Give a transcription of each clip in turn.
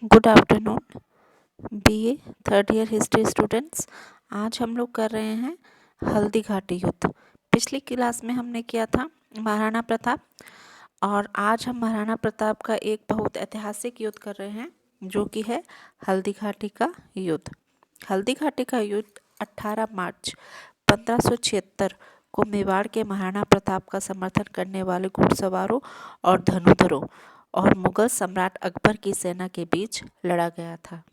Good afternoon BA third year history students. आज हम लोग कर रहे हैं हल्दी घाटी युद्ध। पिछली क्लास में हमने किया था महाराणा प्रताप, और आज हम महाराणा प्रताप का एक बहुत ऐतिहासिक युद्ध कर रहे हैं जो कि है हल्दी घाटी का युद्ध। हल्दी घाटी का युद्ध 18 मार्च 1576 को मेवाड़ के महाराणा प्रताप का समर्थन करने वाले घुड़सवारों और धनुधरों और मुगल सम्राट अकबर की सेना के बीच लड़ा गया था,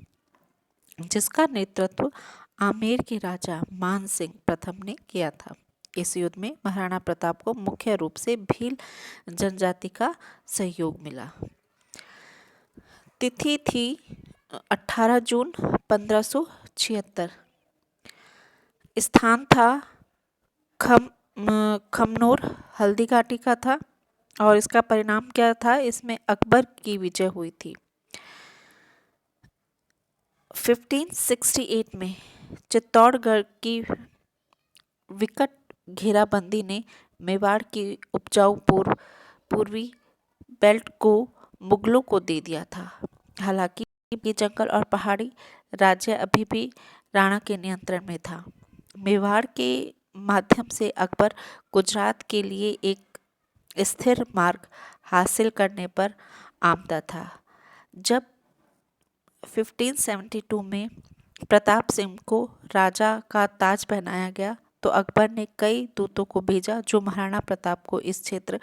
जिसका नेतृत्व आमेर के राजा मान सिंह प्रथम ने किया था। इस युद्ध में महाराणा प्रताप को मुख्य रूप से भील जनजाति का सहयोग मिला। तिथि थी 18 जून 1576। स्थान था खमनोर, हल्दी घाटी का था, और इसका परिणाम क्या था? इसमें अकबर की विजय हुई थी। 1568 में चित्तौड़गढ़ की विकट घेराबंदी ने मेवाड़ की उपजाऊ पूर्वी बेल्ट को मुगलों को दे दिया था। हालांकि ये जंगल और पहाड़ी राज्य अभी भी राणा के नियंत्रण में था। मेवाड़ के माध्यम से अकबर गुजरात के लिए एक स्थिर मार्ग हासिल करने पर आमदा था। जब 1572 में प्रताप सिंह को राजा का ताज पहनाया गया तो अकबर ने कई दूतों को भेजा जो महाराणा प्रताप को इस क्षेत्र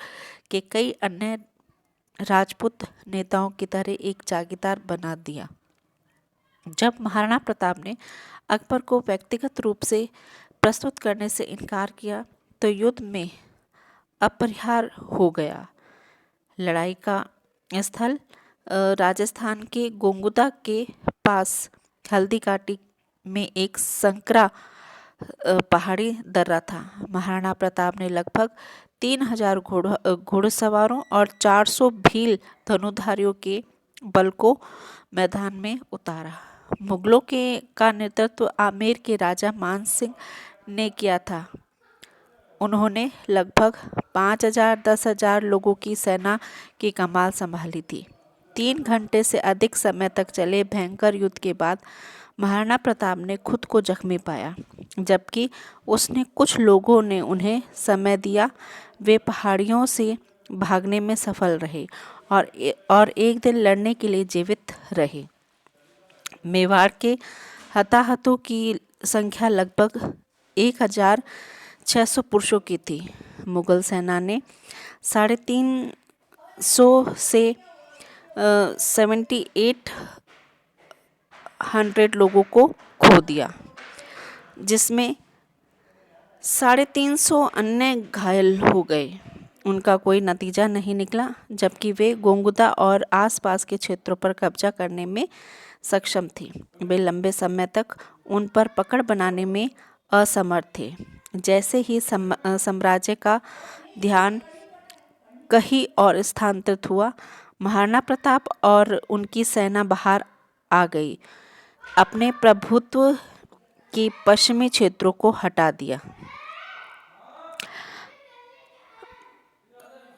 के कई अन्य राजपूत नेताओं की तरह एक जागीरदार बना दिया। जब महाराणा प्रताप ने अकबर को व्यक्तिगत रूप से प्रस्तुत करने से इनकार किया तो युद्ध में अपरिहार्य हो गया। लड़ाई का स्थल राजस्थान के गोंगुदा के पास हल्दी घाटी में एक संकरा पहाड़ी दर्रा था। महाराणा प्रताप ने लगभग 3000 घुड़सवारों और 400 भील धनुधारियों के बल को मैदान में उतारा। मुगलों का नेतृत्व आमेर के राजा मान सिंह ने किया था। उन्होंने लगभग 5000-10,000 लोगों की सेना की कमान संभाली थी। 3 घंटे से अधिक समय तक चले भयंकर युद्ध के बाद महाराणा प्रताप ने खुद को जख्मी पाया, जबकि उसने कुछ लोगों ने उन्हें समय दिया। वे पहाड़ियों से भागने में सफल रहे और एक दिन लड़ने के लिए जीवित रहे। मेवाड़ के हताहतों की संख्या लगभग 1600 पुरुषों की थी। मुगल सेना ने 350 से 7800 लोगों को खो दिया, जिसमें 350 अन्य घायल हो गए। उनका कोई नतीजा नहीं निकला, जबकि वे गोंगुदा और आसपास के क्षेत्रों पर कब्जा करने में सक्षम थे। वे लंबे समय तक उन पर पकड़ बनाने में असमर्थ थे। जैसे ही साम्राज्य का ध्यान कहीं और स्थानांतरित हुआ, महाराणा प्रताप और उनकी सेना बाहर आ गई, अपने प्रभुत्व के पश्चिमी क्षेत्रों को हटा दिया।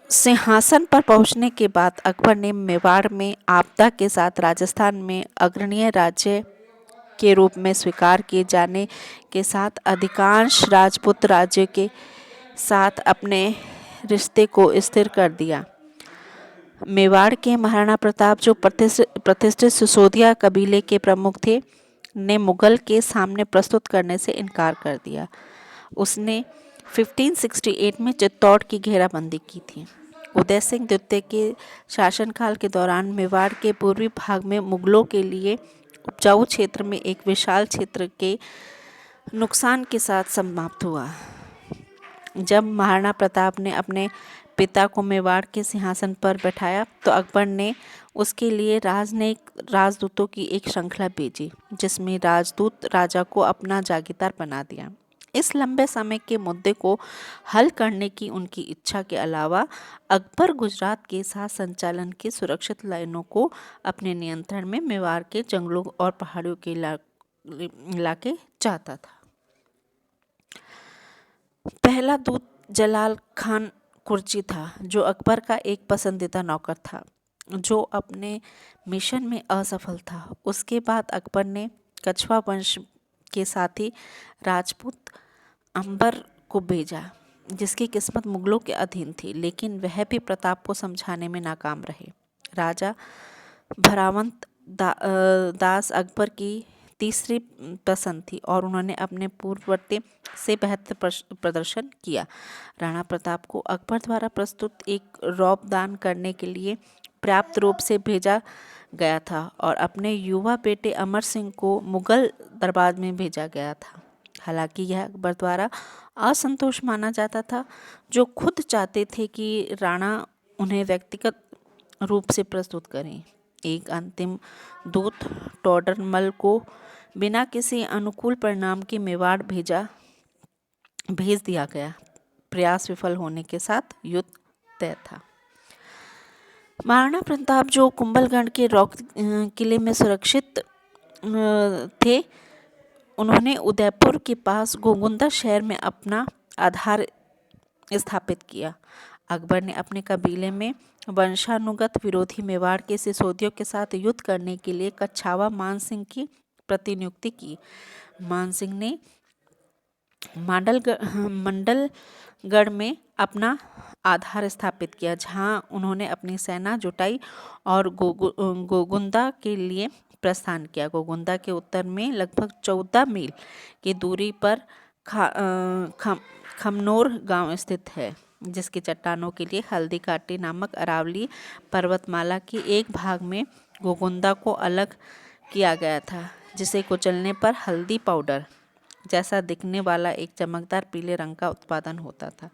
सिंहासन पर पहुंचने के बाद अकबर ने मेवाड़ में आपदा के साथ राजस्थान में अग्रणीय राज्य के रूप में स्वीकार किए जाने के साथ अधिकांश राजपूत राज्य के साथ अपने रिश्ते को स्थिर कर दिया। मेवाड़ के महाराणा प्रताप, जो प्रतिष्ठित सिसोदिया कबीले के प्रमुख थे, ने मुगल के सामने प्रस्तुत करने से इनकार कर दिया। उसने 1568 में चित्तौड़ की घेराबंदी की थी। उदय सिंह द्वितीय के शासनकाल के दौरान मेवाड़ के पूर्वी भाग में मुगलों के लिए उपजाऊ क्षेत्र में एक विशाल क्षेत्र के नुकसान के साथ समाप्त हुआ। जब महाराणा प्रताप ने अपने पिता को मेवाड़ के सिंहासन पर बैठाया तो अकबर ने उसके लिए राजदूतों की एक श्रृंखला भेजी, जिसमें राजदूत राजा को अपना जागीरदार बना दिया। इस लंबे समय के मुद्दे को हल करने की उनकी इच्छा के अलावा अकबर गुजरात के साथ संचालन की सुरक्षित लाइनों को अपने नियंत्रण में मेवाड़ के जंगलों और पहाड़ियों के इलाके चाहता था। पहला दूत जलाल खान कुर्ची था, जो अकबर का एक पसंदीदा नौकर था। जो अपने मिशन में असफल था। उसके बाद अकबर ने कछवा वंश के साथी राजपूत अंबर को भेजा, जिसकी किस्मत मुगलों के अधीन थी, लेकिन वह भी प्रताप को समझाने में नाकाम रहे। राजा भरावंत दास अकबर की तीसरी पसंद थी और उन्होंने अपने पूर्ववर्ती से बेहतर प्रदर्शन किया। राणा प्रताप को अकबर द्वारा प्रस्तुत एक रौब दान करने के लिए पर्याप्त रूप से भेजा गया था और अपने युवा बेटे अमर सिंह को मुगल दरबार में भेजा गया था। हालांकि यह अकबर द्वारा असंतोष माना जाता था, जो खुद चाहते थे कि राणा उन्हें व्यक्तिगत रूप से प्रस्तुत करें। एक अंतिम दूत टोडरमल को बिना किसी अनुकूल परिणाम के मेवाड़ भेज दिया गया। प्रयास विफल होने के साथ युद्ध तय था। महाराणा प्रताप, जो कुंभलगढ़ के रॉक किले में सुरक्षित थे, उन्होंने उदयपुर के पास गोगुंदा शहर में अपना आधार स्थापित किया। अकबर ने अपने कबीले में वंशानुगत विरोधी मेवाड़ के सिसोदियों के साथ युद्ध करने के लिए कच्छावा मान सिंह की प्रतिनियुक्ति की। मान सिंह ने मंडलगढ़ में अपना आधार स्थापित किया, जहां उन्होंने अपनी सेना जुटाई और गोगुंदा के लिए प्रस्थान किया। गोगुंदा के उत्तर में लगभग 14 मील की दूरी पर खमनोर गांव स्थित है, जिसकी चट्टानों के लिए हल्दी घाटी नामक अरावली पर्वतमाला के एक भाग में गोगुंदा को अलग किया गया था, जिसे कुचलने पर हल्दी पाउडर जैसा दिखने वाला एक चमकदार पीले रंग का उत्पादन होता था।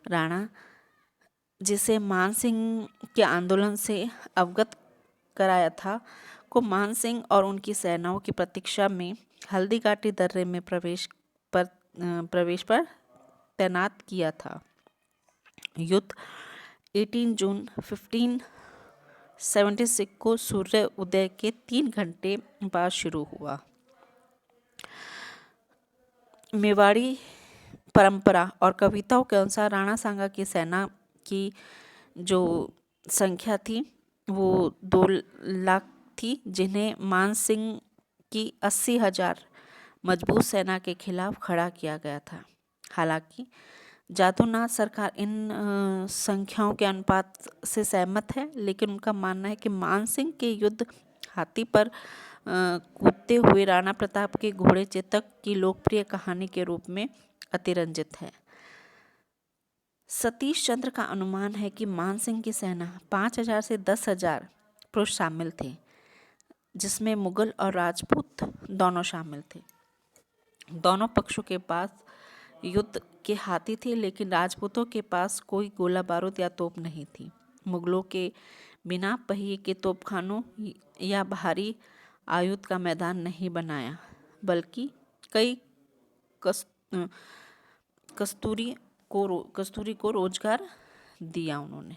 राणा, जिसे मान सिंह के आंदोलन से अवगत कराया था, को मान सिंह और उनकी सेनाओं की प्रतीक्षा में हल्दी घाटी दर्रे में प्रवेश पर तैनात किया था। युद्ध 18 जून 1576 को सूर्य उदय के 3 घंटे बाद शुरू हुआ। मेवाड़ी परंपरा और कविताओं के अनुसार राणा सांगा की सेना की जो संख्या थी वो 2 लाख थी, जिन्हें मान सिंह की 80,000 मजबूत सेना के खिलाफ खड़ा किया गया था। हालांकि जादूनाथ सरकार इन संख्याओं के अनुपात से सहमत है, लेकिन उनका मानना है कि मान सिंह के युद्ध हाथी पर कूदते हुए राणा प्रताप के घोड़े चेतक की लोकप्रिय कहानी के रूप में अतिरंजित है। सतीश चंद्र का अनुमान है कि मान सिंह की सेना 5,000 से 10,000 पुरुष शामिल थे, जिसमें मुगल और राजपूत दोनों शामिल थे। दोनों पक्षों के पास युद्ध के हाथी थे, लेकिन राजपूतों के पास कोई गोला बारूद या तोप नहीं थी। मुगलों के बिना पहिए के तोपखानों या भारी आयुध का मैदान नहीं बनाया, बल्कि कई कस्तूरी को रोजगार दिया उन्होंने।